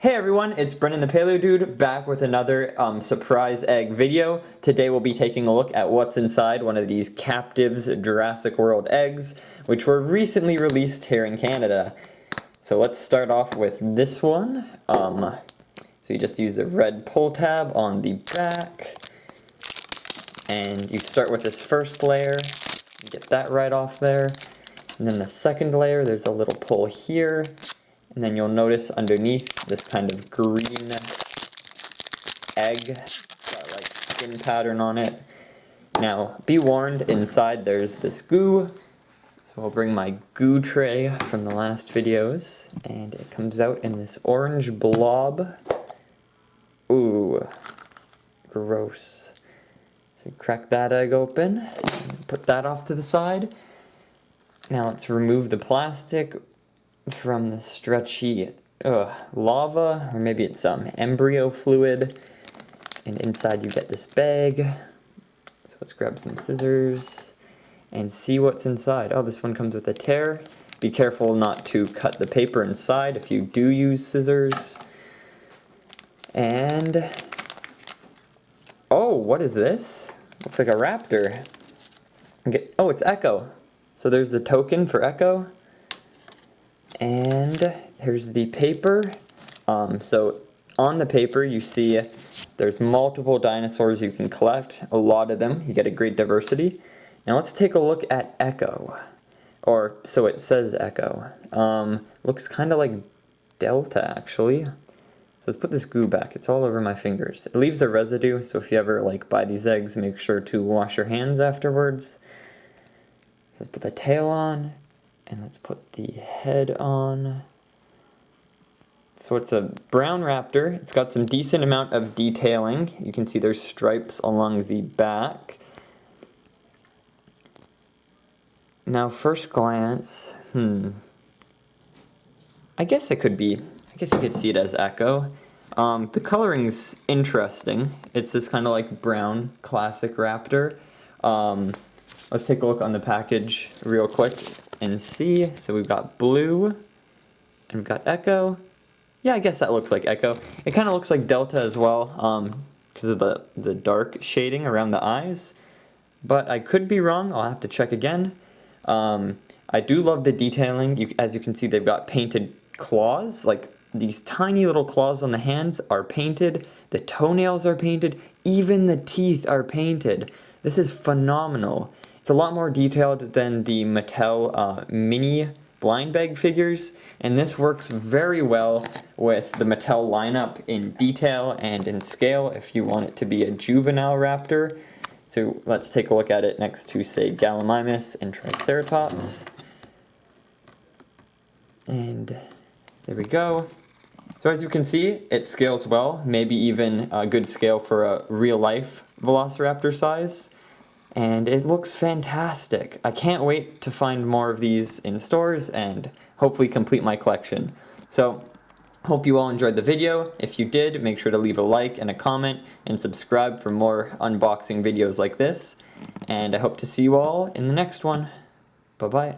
Hey everyone, it's Brennan the Paleo Dude back with another surprise egg video. Today we'll be taking a look at what's inside one of these Captivz Jurassic World eggs, which were recently released here in Canada. So let's start off with this one. So you just use the red pull tab on the back, and you start with this first layer. You get that right off there, and then the second layer, there's a little pull here. And then you'll notice underneath this kind of green egg, got like skin pattern on it. Now, be warned, inside there's this goo. So I'll bring my goo tray from the last videos, and it comes out in this orange blob. Ooh, gross. So crack that egg open, put that off to the side. Now let's remove the plastic from the stretchy lava, or maybe it's some embryo fluid, and inside you get this bag. So let's grab some scissors and see what's inside. Oh, this one comes with a tear. Be careful not to cut the paper inside if you do use scissors. And oh, what is this? Looks like a raptor. Oh, it's Echo. So there's the token for Echo. And here's the paper. So on the paper you see there's multiple dinosaurs you can collect, a lot of them. You get a great diversity. Now let's take a look at Echo. Or so it says Echo. Looks kind of like Delta actually. So let's put this goo back. It's all over my fingers. It leaves a residue, so if you ever buy these eggs, make sure to wash your hands afterwards. Let's put the tail on. And let's put the head on. So it's a brown raptor. It's got some decent amount of detailing. You can see there's stripes along the back. Now, first glance, I guess you could see it as Echo. The coloring's interesting. It's this kind of like brown classic raptor. Let's take a look on the package real quick and see. So we've got blue, and we've got Echo. Yeah, I guess that looks like Echo. It kind of looks like Delta as well, because of the dark shading around the eyes. But I could be wrong. I'll have to check again. I do love the detailing. As you can see, they've got painted claws. Like these tiny little claws on the hands are painted. The toenails are painted. Even the teeth are painted. This is phenomenal. It's a lot more detailed than the Mattel mini blind bag figures, and this works very well with the Mattel lineup in detail and in scale if you want it to be a juvenile raptor. So let's take a look at it next to, say, gallimimus and Triceratops. And there we go. So as you can see, it scales well, maybe even a good scale for a real-life velociraptor size. And it looks fantastic. I can't wait to find more of these in stores and hopefully complete my collection. So, hope you all enjoyed the video. If you did, make sure to leave a like and a comment and subscribe for more unboxing videos like this. And I hope to see you all in the next one. Bye-bye.